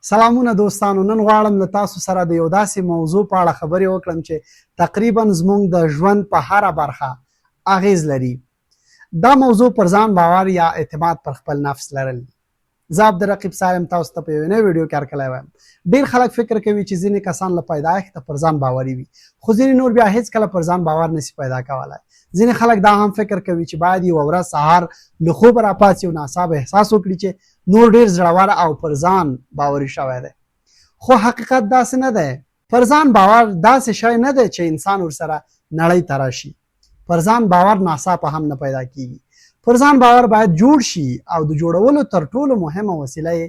سلامونه دوستانو، نن غواړم له تاسو سره د یو داسې موضوع په اړه خبرې وکړم چې تقریبا زموږ د ژوند په هره برخه اغیز لري. دا موضوع پر ځان باور یا اعتماد پر خپل نفس لرل. زه عبدالرقیب سالم تاسو ته په یوې نوې ویډیو کې هرکلی وایم. ډېر خلک فکر کوي چې ځینې کسان له پیدایښته پر ځان باوري وي، خو ځینې نور بیا هیڅکله پر ځان باور نشي پیدا کولی. ځینې خلک دا هم فکر کوي چې باید یوه ورځ سهار له خوبه راپاڅي او ناڅاپه احساس وکړي چې نور ډېر زړور او پر ځان باوري شوی دی. خو حقیقت داسې نه دی. پر ځان باور داسې شی نه دی چې انسان ورسره نړۍ ته راشي. پر ځان باور ناڅاپه هم نه پیدا کیږي. پر ځان باور باید جوړ شي او د جوړولو تر ټولو مهمه وسیله یې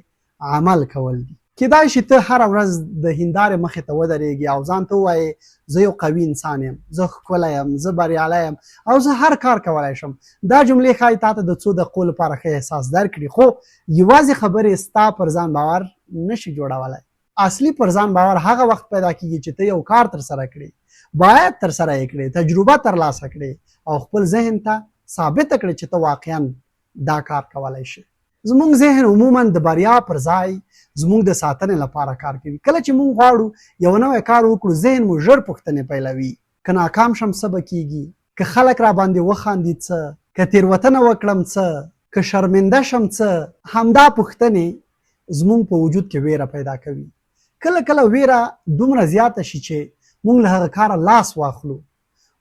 عمل کول دي. کیدای شي ته هره ورځ د هندارې مخې ته ودرېږي او ځان ته ووایې زه یو قوي انسان یم، زه ښکلی یم، زه بریالی یم او زه هر کار کولی شم. دا جملې ښایي تا ته د څو دقیقو لپاره ښه احساس درکړي، خو یوازې خبرې ستا پر ځان باور نشي جوړولی. اصلي پر ځان باور هغه وخت پیدا کیږي چې ته یو کار ترسره کړې، باید ترسره یې کړې، تجربه ترلاسه کړې او خپل ذهن ته ثابته کړې چې ته واقعا دا کار کولی شي. زموږ ذهن عموما د بریا پر ځای زموږ د ساتنې لپاره کار کوي. کله چې موږ غواړو یو نوی کار وکړو، ذهن مو ژر پوښتنې پیلوي. که ناکام شم څه به کیږي؟ که خلک را باندې وخاندي څه؟ که تېروتنه وکړم څه؟ که شرمنده شم څه؟ همدا پوښتنې زموږ په وجود کې ویره پیدا کوي. کله کله ویره دومره زیاته شي چې موږ له هغه کاره لاس واخلو،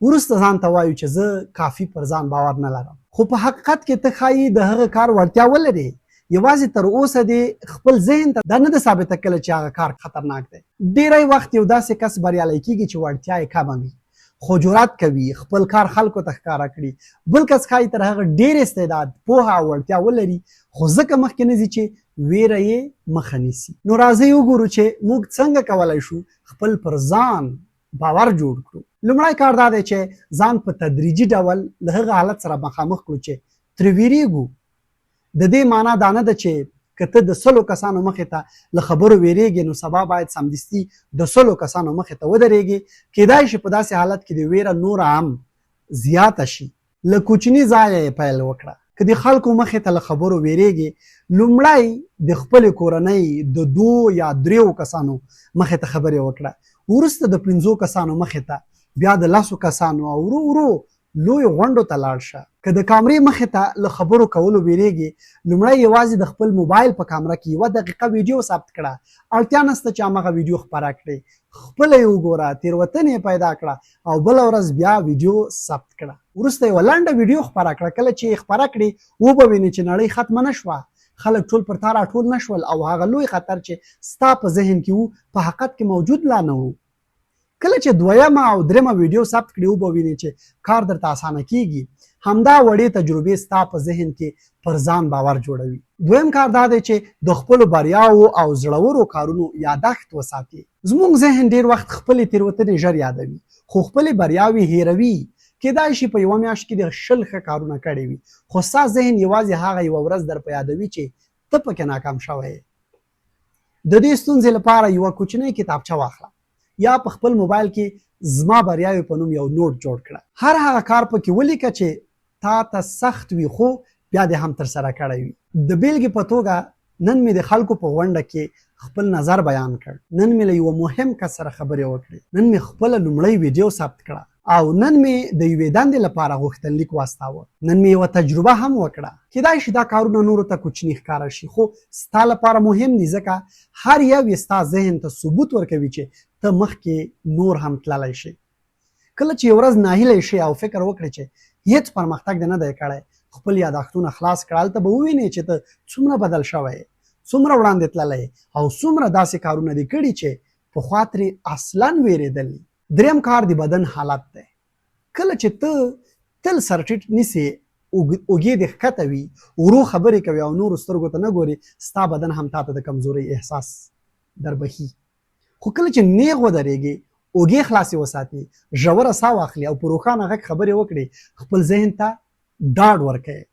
وروسته ځان ته وایو چې زه کافي پر ځان باور نه لرم. خو په حقیقت کې ته ښایي د هغه کار وړتیا ولرې، یوازې تر اوسه دې خپل ذهن ته دا نه ده ثابته کړې چې هغه کار خطرناک دی. ډېری وخت یو داسې کس بریالی کېږي چې وړتیا یې کمه وي، خو جرأت کوي خپل کار خلکو ته ښکاره کړي. بل کس ښایي تر هغه ډېر استعداد، پوهه او وړتیا ولري، خو ځکه مخکې نه ځي چې ویره یې مخه نیسي. نو راځئ وګورو چې موږ څنګه کولی شو خپل پر ځان باور جوړ کړو. لومړی کار دا دی چې ځان په تدریجي ډول له هغه حالت سره مخامخ کړو چې ترې ویریږو. د دې معنا دا نه ده چې که ته د 100 کسانو مخې ته له خبرو ویریږې نو سبا باید سمدستي د 100 کسانو مخې ته ودرېږې. کیدای شي په داسې حالت کې د ویره نوره هم زیاته شي. له کوچني ځایه یې پیل وکړه. که د خلکو مخې ته له خبرو ویریږې، لومړی د خپلې کورنۍ د 2 یا 3 کسانو مخې ته خبرې وکړه، وروسته د 5 کسانو مخې ته، بیا د 10 کسانو او ورو ورو لوی غونډو ته لاړ شه. که د کامرې مخې ته له خبرو کولو ویریږي، لومړی یوازې د خپل موبایل په کامره کې 1 دقیقه ویډیو ثبت کړه. اړتیا نشته چې هماغه ویډیو خپره کړې، خپله یې وګوره، تېروتنې یې پیدا کړه او بله ورځ بیا ویډیو ثبت کړه. وروسته یوه لنډه ویډیو خپره کړه. کله چې یې خپره کړې، وبه وینې چې نړۍ ختمه نه شوه، خلک ټول پر تا راټول نه شول او هغه لوی خطر چې ستا په ذهن کې و په حقیقت کې موجود لا نه و. کله چې 2م او 3مه ویډیو ثبت کړي، وبه وینې چې کار درته اسانه کیږي. همدا وړې تجربې ستا په ذهن کې پر ځان باور جوړوي. دویم کار دا دی چې د خپلو بریاوو او زړورو کارونو یادښت وساتي. زموږ ذهن ډېر وخت خپلې تېروتنې ژر یادوي، خو خپلې بریاوې هیروي. کیدای شي په 1 میاشت کې د 20 ښه کارونه کړي وي، خو ستا ذهن یوازې هغه یوه ورځ در په یادوي چې ته پکې ناکام شوی یې. د دې ستونزې لپاره یوه کوچنۍ کتابچه واخله یا په خپل موبایل کې زما بریاوې په نوم یو نوټ جوړ کړه. هر هغه کار پکې ولیکه چې تا ته سخت وي خو بیا دې هم ترسره کړی وي. د بیلګې په توګه نن مې د خلکو په غونډه کې خپل نظر بیان کړ، نن مې له یوه مهم کس سره خبرې وکړې، نن مې خپله لومړۍ ویډیو ثبت کړه او نن مې د یوې دندې لپاره غوښتنلیک واستاوه، نن مې یوه تجربه هم وکړه. کیدای شي دا کارونه نورو ته کوچني ښکاره شي، خو ستا لپاره مهم دي، ځکه هر یو یې ستا ذهن ته ثبوت ورکوي چې ته مخکې نور هم تللی شي. کله چې یو ورځ ناهیلی شي او فکر وکړې چې هیڅ پرمختګ دې نه دی کړی، خپل یادښتونه خلاص کړه. هلته به ووینې چې ته څومره بدل شوی یې، څومره وړاندې تللی او څومره داسې کارونه دې کړي چې پخوا ترې اصلا ویرېدلي. 3م کار د بدن حالت دی. کله چې ته تل سر ټیټ نیسې، اوږې دې ښکته وي، ورو خبرې کوي او نورو سترګو ته نه ګورې، ستا بدن هم تا ته د کمزورۍ احساس دربخي. خو کله چې نیغ ودرېږې، اوږې خلاصې وساتې، ژوره ساه واخلي او په روښانه غږ خبرې وکړې، خپل ذهن ته ډاډ ورکوې.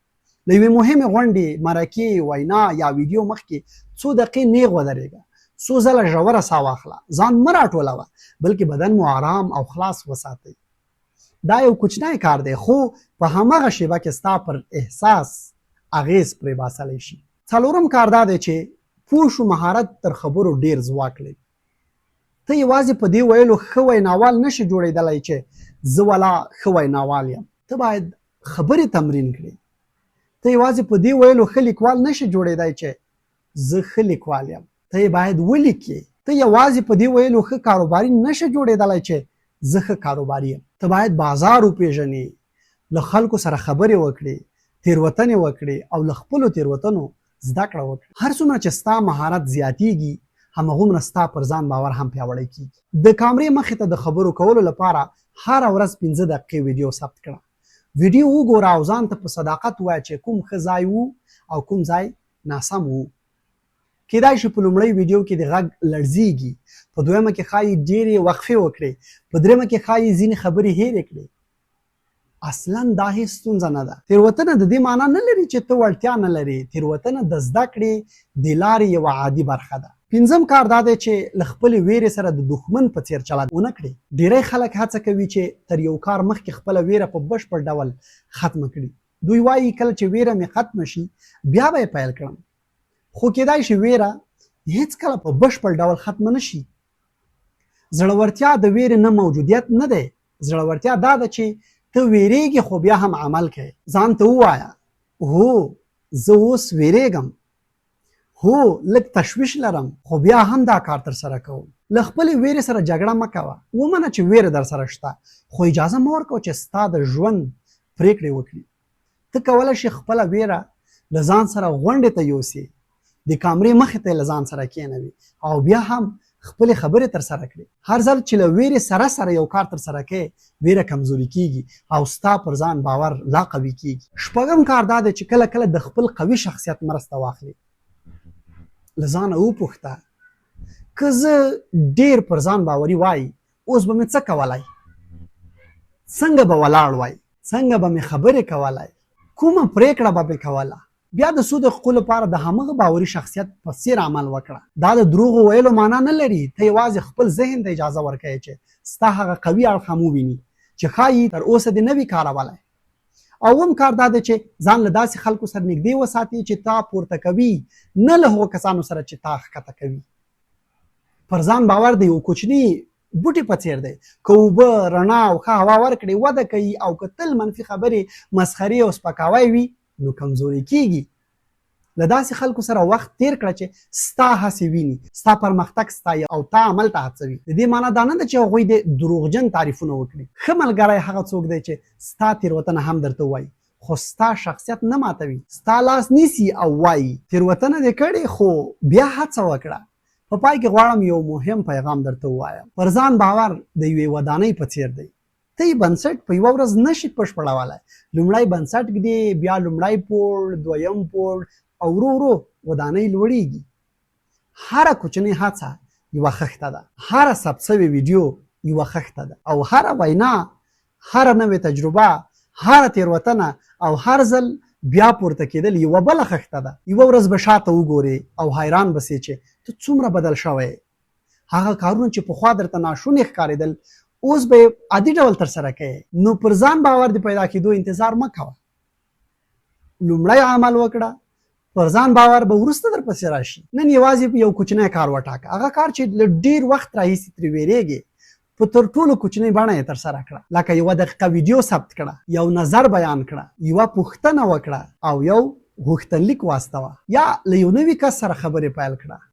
له یوې مهمې غونډې، مرکې، وینا یا ویډیو مخکې څو دقیقې نیغ ودرېږه، څو ځله ژوره ساه واخله، ځان مه راټولوه بلکې بدن مو آرام او خلاص وساتئ. دا یو کوچنی کار دی، خو په هماغه شیبه کې ستا پر احساس اغیز پرې باسلی شي. څلورم کار دا دی چې پوه شو مهارت تر خبرو ډیر ځواک لري. ته یوازې په دې ویلو ښه ویناوال نشي جوړېدلی چې زه ولا ښه ویناوال یم. ته باید خبرې تمرین کړې. ته یوازې په دې ویلو ښه لیکوال نشي جوړېدی چې زه ښه لیکوال یم. ته باید ولیکې. ته یوازې په دې ویلو ښه کاروباري نشي جوړېدلی چې زه ښه کاروباري یم. ته باید بازار وپېژنې، له خلکو سره خبرې وکړې، تېروتنې وکړې او له خپلو تېروتنو زده کړه وکړې. هر څومره چې ستا مهارت زیاتیږي همغومره ستا پر ځان باور هم پیاوړی کیږي. د کامرې مخې ته د خبرو کولو لپاره هره ورځ 15 دقیقې ویډیو ثبت کړه. ویډیو وګوره او ځان ته په صداقت ووایه چې کوم ښه ځای و او کوم ځای ناسم و. کیدای شي په لومړۍ ویډیو کې د غږ لړزیږي، په دویمه کې ښایي ډېرې وقفې وکړې، په درېیمه کې ښایي ځینې خبرې هېرې کړې. اصلا دا هیڅ ستونزه نه ده. تېروتنه د دې معنا نه لري چې ته وړتیا نه لرې. تېروتنه د زده کړې د لارې یوه عادي برخه ده. پنځم کار دا دی چې له خپلې ویرې سره د دښمن په څېر چلند ونه کړې. ډېری خلک هڅه کوي چې تر یو کار مخکې خپله ویره په بشپړ ډول ختمه کړي. دوی وایي کله چې ویره مې ختمه شي بیا به یې پیل کړم. خو کیدای شي ویره هیڅکله په بشپړ ډول ختمه نه شي. زړورتیا د ویرې نه موجودیت نه دی. زړورتیا دا ده چې ته ویریږي خو بیا هم عمل کوي. ځان ته ووایه هو زه اوس ویریږم، هو لږ تشویش لرم خو بیا هم دا کار تر سره کوم. له خپلې ویرې سره جګړه مه کوه. ومنه چې ویره در سره شته خو اجازه مه ورکوه چې ستا د ژوند پریکړې وکړي. ته کولی شي خپله ویره له ځان سره غونډې ته یوسې، د کامرې مخې ته یې له ځان سره کېنوي او بیا هم خپلې خبرې تر سره کړي. هر ځل چې له ویرې سره سره یو کار تر سره کوې ویره کمزوري کیږي او ستا پر ځان باور لا قوي کیږي. شپږم کار دا دی چې کله کله د خپل قوي شخصیت مرسته واخلي. له ځانه وپوښته که زه ډېر پر ځان باوري وای اوس به مې څه کولی؟ څنګه به ولاړ وای؟ څنګه به مې خبرې کولی؟ کومه پریکړه به مې کوله؟ بیا د څو دقیقو لپاره د همغه باوري شخصیت په څېر عمل وکړه. دا د دروغو ویلو معنا نه لري. ته یوازې خپل ذهن ته اجازه ورکوې چې ستا هغه قوي اړخ هم وویني چې ښایي تر اوسه دې نه وي کارولی. اوم کار دا دی چې ځان له داسې خلکو سره نږدې وساتي چې تا پورته کوي، نه له هغو کسانو سره چې تا ښکته کوي. پر ځان باور د یو کوچني بوټي په څېر دی. که اوبه، رڼا او ښه هوا ورکړې وده کوي، او که تل منفي خبرې، مسخرې او سپکاوی وي نو کمزوري کیږي. له داسې خلکو سره وخت تیر کړه چې ستا هڅې ویني، ستا پرمختګ ستایي او تا عمل ته هڅوي. د دې معنا دا نه ده چې هغوی د دروغجن تعریفونه وکړي. ښه ملګری هغه څوک دی چې ستا تېروتنه هم درته وایي خو ستا شخصیت نه ماتوي. ستا لاس نیسي او وایي تېروتنه دې کړې خو بیا هڅه وکړه. په پای کې غواړم یو مهم پیغام درته ووایم. پر ځان باور د یوې ودانۍ په څېر دی. ته یې بنسټ په یوه ورځ نشي بشپړولی. لومړی بنسټ ږدي، بیا لومړی پوړ، دویم پوړ او ورو ورو ودانۍ لوړیږي. هره کوچنۍ هڅه یوه خښته ده، هره ثبت شوې ویډیو یوه خښته ده او هره وینا، هره نوې تجربه، هره تېروتنه او هر ځل بیا پورته کېدل یوه بله خښته ده. یوه ورځ به شاته وګورې او حیران به سې چې ته څومره بدل شوی. هغه کارونه چې پخوا درته ناشوني ښکارېدل اوس به عادي ډول ترسره کوې. نو پر ځان باور د پیدا کېدو انتظار مه کوه. لومړی عمل وکړه، پر ځان باور به وروسته درپسې راشي. نن یوازې یو کوچنی کار وټاکه. هغه کار چې له ډېر وخت راهیسې ترې ویرېږې په تر ټولو کوچنۍ بڼه یې ترسره کړه. لکه یوه دقیقه ویډیو ثبت کړه، یو نظر بیان کړه، یوه پوښتنه وکړه او یو غوښتنلیک واستوه یا له یو نوي کس سره خبرې پیل کړه.